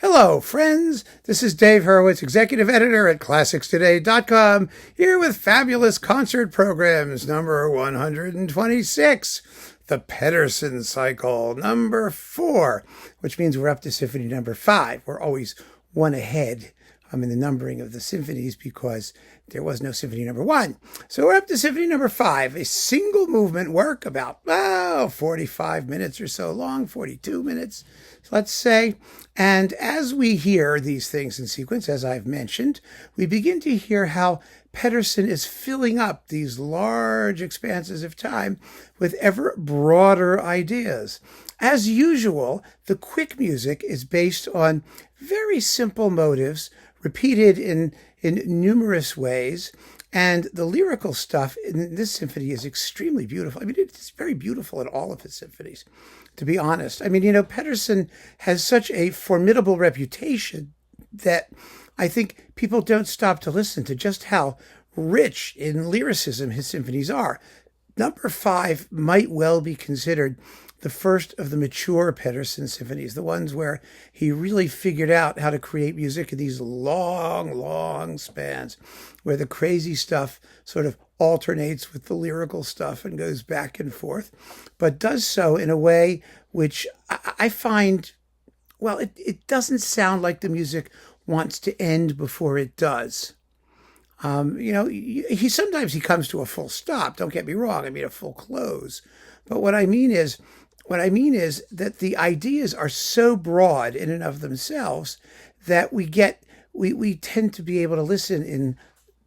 Hello, friends. This is Dave Hurwitz, executive editor at ClassicsToday.com, here with fabulous concert programs number 126, the Pettersson Cycle number 4, which means we're up to Symphony number 5. We're always one ahead in the numbering of the symphonies because there was no Symphony number 1. So we're up to Symphony number 5, a single movement work about 45 minutes or so long, 42 minutes, let's say. And as we hear these things in sequence, as I've mentioned, we begin to hear how Pettersson is filling up these large expanses of time with ever broader ideas. As usual, the quick music is based on very simple motives repeated in numerous ways, and the lyrical stuff in this symphony is extremely beautiful. I mean, it's very beautiful in all of his symphonies, to be honest. I mean, Pettersson has such a formidable reputation that I think people don't stop to listen to just how rich in lyricism his symphonies are. Number 5 might well be considered the first of the mature Pettersson symphonies, the ones where he really figured out how to create music in these long, long spans, where the crazy stuff sort of alternates with the lyrical stuff and goes back and forth, but does so in a way which I find, well, it doesn't sound like the music wants to end before it does. He sometimes he comes to a full stop. Don't get me wrong. I mean, a full close. But what I mean is that the ideas are so broad in and of themselves that we tend to be able to listen in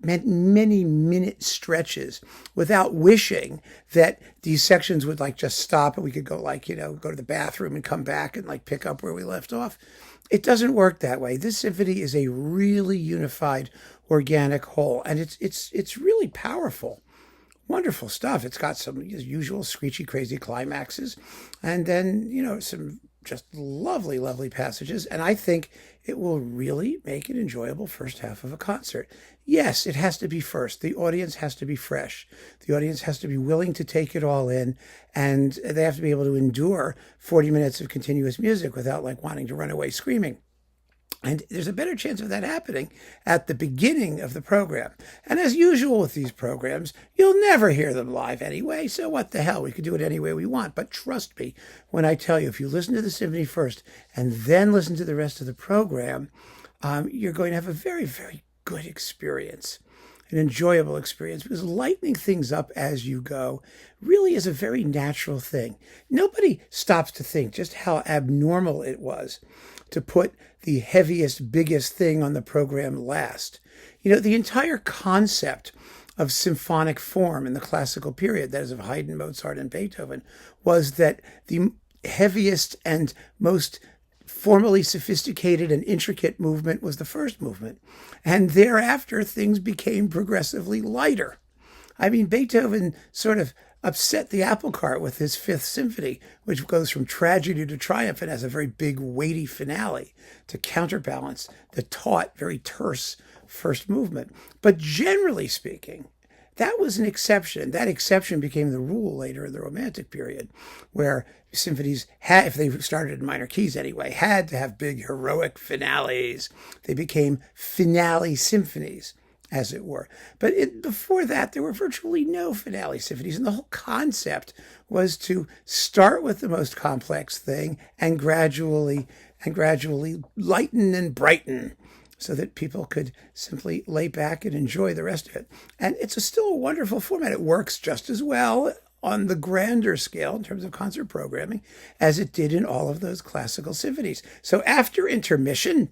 many minute stretches without wishing that these sections would just stop and we could go go to the bathroom and come back and pick up where we left off. It doesn't work that way. This symphony is a really unified, organic whole, and it's really powerful. Wonderful stuff. It's got some usual screechy, crazy climaxes, and then, some just lovely, lovely passages. And I think it will really make an enjoyable first half of a concert. Yes, it has to be first. The audience has to be fresh. The audience has to be willing to take it all in, and they have to be able to endure 40 minutes of continuous music without wanting to run away screaming. And there's a better chance of that happening at the beginning of the program. And as usual with these programs, you'll never hear them live anyway, so what the hell? We could do it any way we want. But trust me when I tell you, if you listen to the symphony first and then listen to the rest of the program, you're going to have a very, very good experience, an enjoyable experience, because lightening things up as you go really is a very natural thing. Nobody stops to think just how abnormal it was to put the heaviest, biggest thing on the program last. The entire concept of symphonic form in the classical period, that is of Haydn, Mozart, and Beethoven, was that the heaviest and most formally sophisticated and intricate movement was the first movement. And thereafter, things became progressively lighter. I mean, Beethoven sort of upset the apple cart with his Fifth Symphony, which goes from tragedy to triumph and has a very big, weighty finale to counterbalance the taut, very terse first movement. But generally speaking, that was an exception. That exception became the rule later in the Romantic period, where symphonies had, if they started in minor keys anyway, had to have big, heroic finales. They became finale symphonies, as it were. But before that, there were virtually no finale symphonies, and the whole concept was to start with the most complex thing and gradually lighten and brighten, so that people could simply lay back and enjoy the rest of it. And it's still a wonderful format. It works just as well on the grander scale in terms of concert programming as it did in all of those classical symphonies. So after intermission,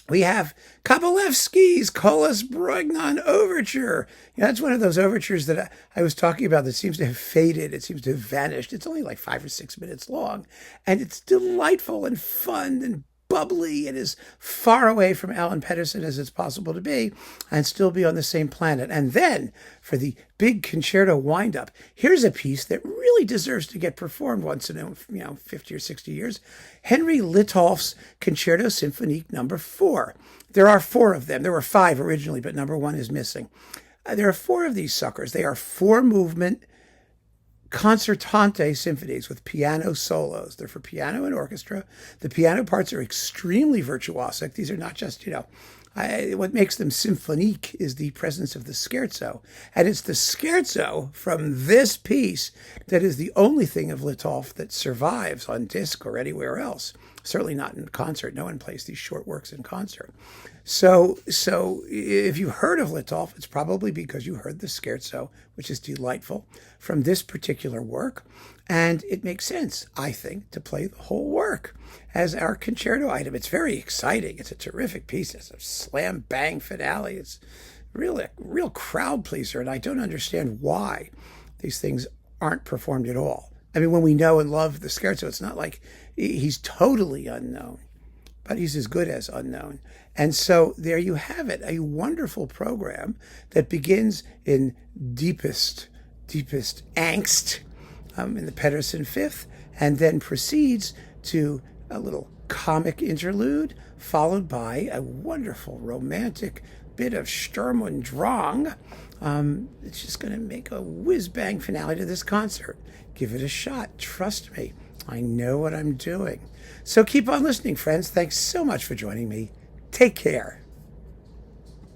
we have Kabalevsky's Breugnon Overture. That's one of those overtures that I was talking about that seems to have faded. It seems to have vanished. It's only 5 or 6 minutes long, and it's delightful and fun and bubbly and as far away from Alan Pettersson as it's possible to be and still be on the same planet. And then for the big concerto wind-up, here's a piece that really deserves to get performed once in 50 or 60 years. Henry Litolff's Concerto Symphonique No. 4. There are 4 of them. There were 5 originally, but number 1 is missing. There are 4 of these suckers. They are 4-movement concertante symphonies with piano solos. They're for piano and orchestra. The piano parts are extremely virtuosic. These are not just, what makes them symphonique is the presence of the scherzo. And it's the scherzo from this piece that is the only thing of Litolff that survives on disc or anywhere else. Certainly not in concert. No one plays these short works in concert. So if you heard of Litolff, it's probably because you heard the scherzo, which is delightful, from this particular work. And it makes sense, I think, to play the whole work as our concerto item. It's very exciting. It's a terrific piece. It's a slam bang finale. It's really a real crowd pleaser, and I don't understand why these things aren't performed at all. I mean, when we know and love the scherzo, it's not like he's totally unknown, but he's as good as unknown. And so there you have it, a wonderful program that begins in deepest angst in the Pettersson Fifth, and then proceeds to a little comic interlude, followed by a wonderful romantic bit of Sturm und Drang. It's just going to make a whiz-bang finale to this concert. Give it a shot. Trust me. I know what I'm doing. So keep on listening, friends. Thanks so much for joining me. Take care.